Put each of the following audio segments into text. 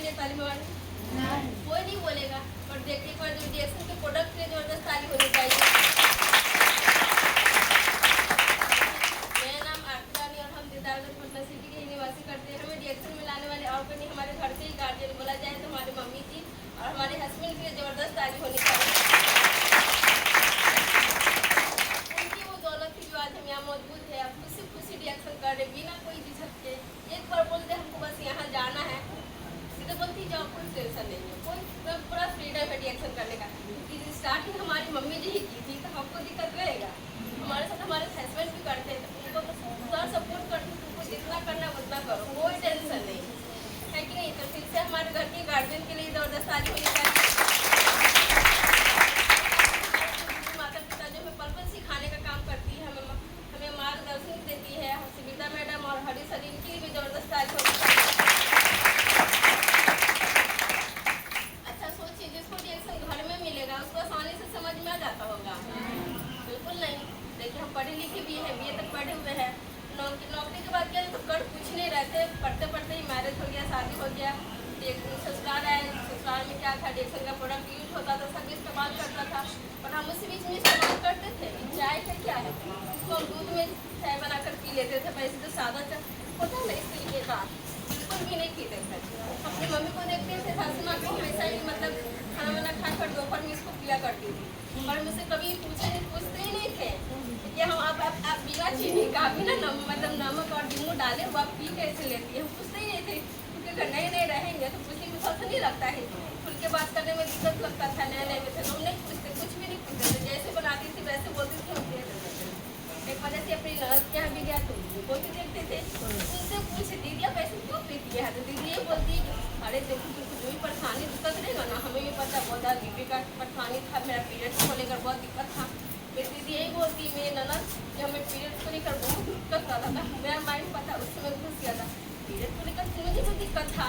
बोलेंगे ताली मारने? कोई नहीं बोलेगा। और देखने पर जो रिएक्शन के प्रोडक्ट के जबरदस्त ताली होनी चाहिए। मेरा नाम आरती रानी और हम दीदारगंज पटना सिटी के ही निवासी करते हैं। हमें रिएक्शन में लाने वाले और कोई नहीं, हमारे घर के ही गार्जियन बोला जाए तो हमारे मम्मी जी और हमारे हस्बैंड के लिए जबरदस्त ताली होनी चाहिए। उनकी वो दौलत की जो आज हम यहाँ मौजूद है, आप खुशी खुशी रिएक्शन कर रहे बिना कोई झिझक के। एक बार बोलते हमको बस यहाँ जाना है, सीधे बोलती जाओ, कोई टेंशन नहीं है, कोई पूरा फ्रीडम है रिएक्शन करने का। क्योंकि स्टार्टिंग हमारी मम्मी जी ही की थी, तो हमको दिक्कत रहेगा। हमारे साथ हमारे हस्बैंड भी करते हैं, तो उनको पूरा सपोर्ट करते, तुमको जितना करना उतना करो, कोई टेंशन नहीं है कि नहीं। तो फिर से हमारे घर के गार्जियन के लिए जबरदस्त ताली होनी चाहिए। माता पिता जो हमें पल पल सिखाने का काम करती है, हमें मार्गदर्शन देती है, सुविधा मैडम और हरी सर, इनकी भी जबरदस्त ताली होनी चाहिए। अच्छा सोचिए, जिसको रिएक्शन घर में मिलेगा उसको आसानी से समझ में आ जाता होगा? बिल्कुल नहीं। देखिए हम पढ़े लिखे भी हैं, BA तक पढ़े हुए हैं। नौकरी के बाद क्या तो कर कुछ नहीं रहते, पढ़ते पढ़ते ही मैरिज हो गया, शादी हो गया, ससुराल आए, ससुराल में क्या था, रिएक्शन का प्रोडक्ट यूज होता था, सब इस्तेमाल करता था। और हम उसी बीच में इस्तेमाल करते थे। चाय का क्या है, उसको हम दूध में चाय बनाकर पी लेते थे, वैसे तो सादा चाय होता है ना इस तरीके का, बिल्कुल भी नहीं पीते थे। अपनी मम्मी को देखते थे, सासू माँ को हमेशा ही मतलब खाना वाना खाकर दोपहर में इसको पिया करती थी। और मुझसे कभी पूछते ही नहीं थे कि हम आप बिना चीनी का, बिना मतलब नमक और नींबू डाले वो आप पी कैसे लेती है, हम पूछते ही नहीं थे। क्योंकि अगर नए नए रहेंगे तो पूछने में थोड़ा नहीं लगता है, खुल के बात करने में दिक्कत लगता था। नए नए में थे तो हम नहीं पूछते, कुछ भी नहीं पूछते थे, जैसे बनाती थी वैसे बोलती थी, हम दे देते थे। एक वजह से अपनी नर्स के यहाँ भी गया तो उनको भी देखते थे, उनसे पूछे दीदी आप ऐसे क्यों पीती है, तो दीदी ये बोलती है अरे देखो तुमको जो भी परेशानी दिक्कत रहेगा ना, हमें भी पता बहुत ज़्यादा बीपी का परेशानी था, मेरा पीरियड्स को लेकर बहुत दिक्कत था। मेरी दीदी यही बोलती है, मेरी ननद जब हमें पीरियड्स को लेकर बहुत दिक्कत आता था, मेरा माइंड पता उस समय घुस गया था, पीरियड को लेकर मुझे भी दिक्कत था।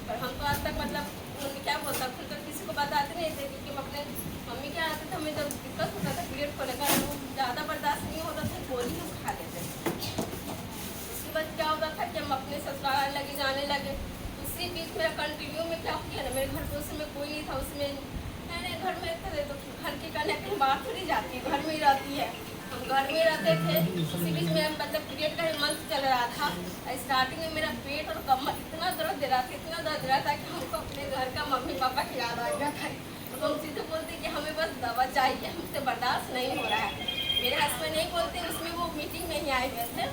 पर हम तो आज तक मतलब उन्होंने क्या बोलता खुलकर किसी को बताते नहीं थे, क्योंकि हम अपने मम्मी के आते थे, हमें जब दिक्कत होता था पीरियड को लेकर, ज़्यादा बर्दाश्त नहीं होता था, गोली हम खा लेते। उसके बाद क्या होता था कि हम अपने ससुराल लगे जाने लगे। उसी बीच मेरा कंटिन्यू में क्या किया ना, मेरे घर पे उस समय कोई नहीं था, उसमें मैंने घर में रहते तो घर के कहने कहीं बाहर थोड़ी जाती है, घर में ही रहती है, हम घर में रहते थे। उसी बीच में मतलब पीरियड का मंथ चल रहा था। स्टार्टिंग में मेरा पेट और कमर इतना दर्द दे रहा था, इतना दर्द दे रहा था कि हमको अपने घर का मम्मी पापा की याद आ गया था। तो हम सीधे बोलते कि हमें बस दवा चाहिए, हमसे बर्दाश्त नहीं हो रहा है। मेरे हस्बैंड नहीं बोलते, उसमें वो मीटिंग में ही आए हुए थे,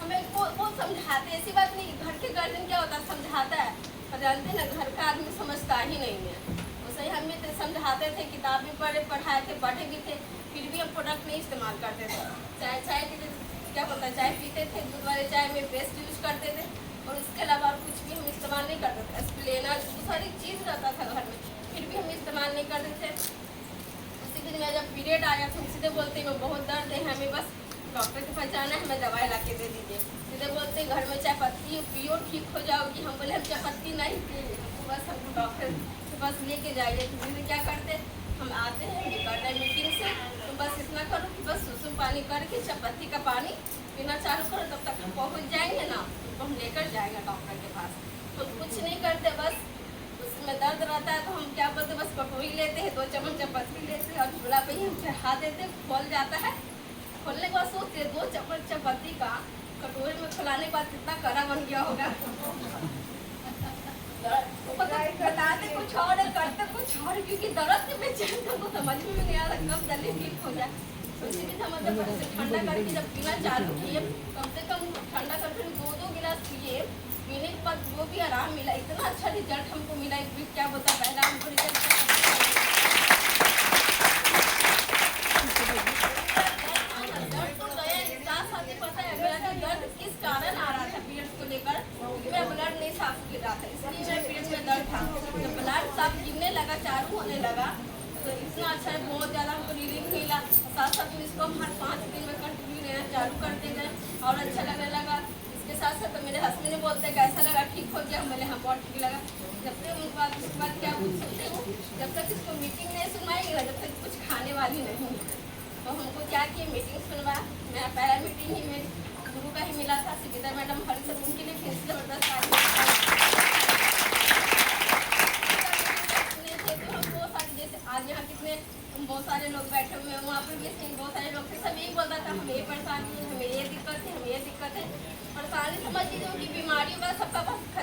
हमें वो समझाते, ऐसी बात नहीं, घर के गार्जियन क्या होता है समझाता है, पर जानते ना घर का आदमी समझता ही नहीं है। वैसे ही हमें तो समझाते थे, किताब भी पढ़ाए थे, पढ़े भी थे, फिर भी हम प्रोडक्ट नहीं इस्तेमाल करते थे। चाय के क्या बोलता है, चाय पीते थे, दूध वाले चाय में पेस्ट यूज करते थे, और उसके अलावा और कुछ भी हम इस्तेमाल नहीं करते थे। स्प्लेना जो सारी चीज़ रहता था घर में, फिर भी हम इस्तेमाल नहीं करते थे। उसी दिन में जब पीरियड आया तो सीधे बोलते हैं बहुत दर्द है, हमें बस डॉक्टर के पास जाना है, हमें दवाई ला के दे दीजिए। सीधे बोलते घर में चाय पत्ती पियो ठीक हो जाओगी, हम बोले हम चाय पत्ती नहीं पिए, बस हमको डॉक्टर के पास लेके जाइए। तो फिर क्या करते, हम आते हैं निकलते हैं मीटिंग से, तो बस इतना करो कि बस सुसुम पानी करके चाय पत्ती का पानी पीना चालू करो, तब तक हम पहुँच जाएंगे ना, तो हम लेकर जाएंगे डॉक्टर के पास। तो कुछ नहीं करते, बस उसमें दर्द रहता है तो हम क्या बोलते, बस कटोरी लेते हैं, 2 चम्मच चाय पत्ती लेते हैं और चूल्हा पे ही हम चढ़ा देते, खोल जाता है। खोलने के बाद सोचते 2 चम्मच चाय पत्ती का कटोरे में खिलाने के बाद कितना कड़ा बन गया होगा। बताते कुछ और करते कुछ और, क्योंकि दर्द के बेचैन हमको समझ में नहीं आ रहा कब जल्दी ठीक हो जाए। तो इसी बीच हम मतलब ठंडा करके जब पीना चालू किए, कम से कम ठंडा करके 2-2 गिलास पिए, पीने के बाद वो भी आराम मिला, इतना अच्छा रिजल्ट हमको मिला। क्या बोलता पहला हमको रिजल्ट दर्द किस कारण आ रहा था पीरियड्स को लेकर, मेरा ब्लड नहीं साफ गिर रहा था, इसलिए मेरे पीरियड्स में दर्द था। जब ब्लड साफ गिरने लगा, चालू होने लगा, तो इतना अच्छा है, बहुत ज़्यादा हमको रिलीफ मिला। साथ साथ में इसको हम हर 5 दिन में कंटिन्यू लेना चालू करते गए और अच्छा लगने लगा। इसके साथ साथ तो मेरे हस्बैंड ने बोलते कैसा लगा, ठीक हो गया, मैंने हम बहुत ठीक लगा। जब तक उनके बाद उसके बाद क्या सोचते हो, जब तक इसको मीटिंग नहीं सुनवाएंगे ना, जब तक कुछ खाने वाली नहीं। तो हमको क्या किए, मीटिंग सुनवाया। मेरा पहला मीटिंग ही में गुरु का ही मिला था, सुविधा मैडम हर सब उनके लिए फिर से जबरदस्त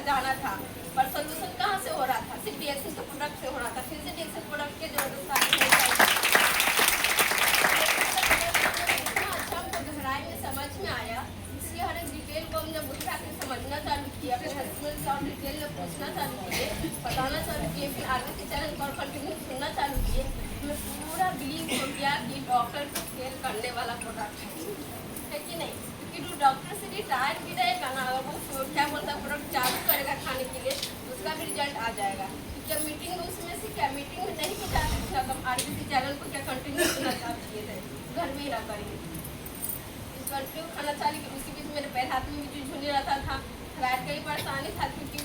जाना था, पर सोल्यूशन कहाँ से हो रहा था? सिर्फ डीएक्सिन के प्रोडक्ट से हो रहा था। फिर से डीएक्सिन प्रोडक्ट के जो अच्छा हमको गहराई में समझ में आया, इसलिए हर एक डिटेल को हम जब उठा के समझना चालू किया, फिर हस्बैंड से और डिटेल में पूछना चालू किए, बताना चालू किए, फिर आगे के चैनल पर कंटिन्यू सुनना चालू किए, हमें पूरा बिलीव हो गया कि डॉक्टर को सेल करने वाला प्रोडक्ट है कि नहीं? क्योंकि जो डॉक्टर से रिटायर भी रहेगा ना, अगर वो क्या बोलता है प्रोडक्ट चालू करेगा खाने के लिए, उसका भी रिजल्ट आ जाएगा। क्या मीटिंग में उसमें से क्या मीटिंग में नहीं भी जा सकते, हम आरबीसी चैनल को क्या कंटिन्यू सुनना चाहते किए थे, घर में ही रह करेंगे कंटिन्यू खाना चालू कि उसी बीच मेरे पैर हाथ में भी झुंझुनी रहता था, रात का ही परेशानी था, क्योंकि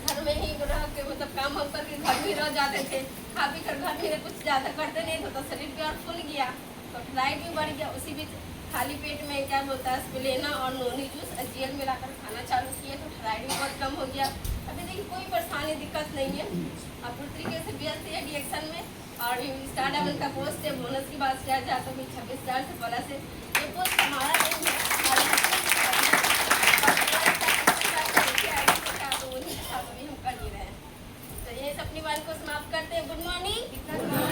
घर में ही रह के मतलब काम हम करके घर में रह जाते थे, खा पी कर घर में कुछ ज़्यादा करते नहीं थे, तो शरीर भी और फूल गया, तो फ्लाइट भी बढ़ गया। उसी बीच खाली पेट में क्या बोलता है स्प्लेना और नोनी जूस एचजीएल मिलाकर खाना चालू किए, तो थायराइड भी बहुत कम हो गया। अभी देखिए कोई परेशानी दिक्कत नहीं है, अब पूरी तरीके से व्यस्त है डीएक्शन में, और स्टार डायमंड का पोस्ट है, बोनस की बात किया जाए तो 26,000 से प्लस है। ये पोस्ट हमारा नहीं है,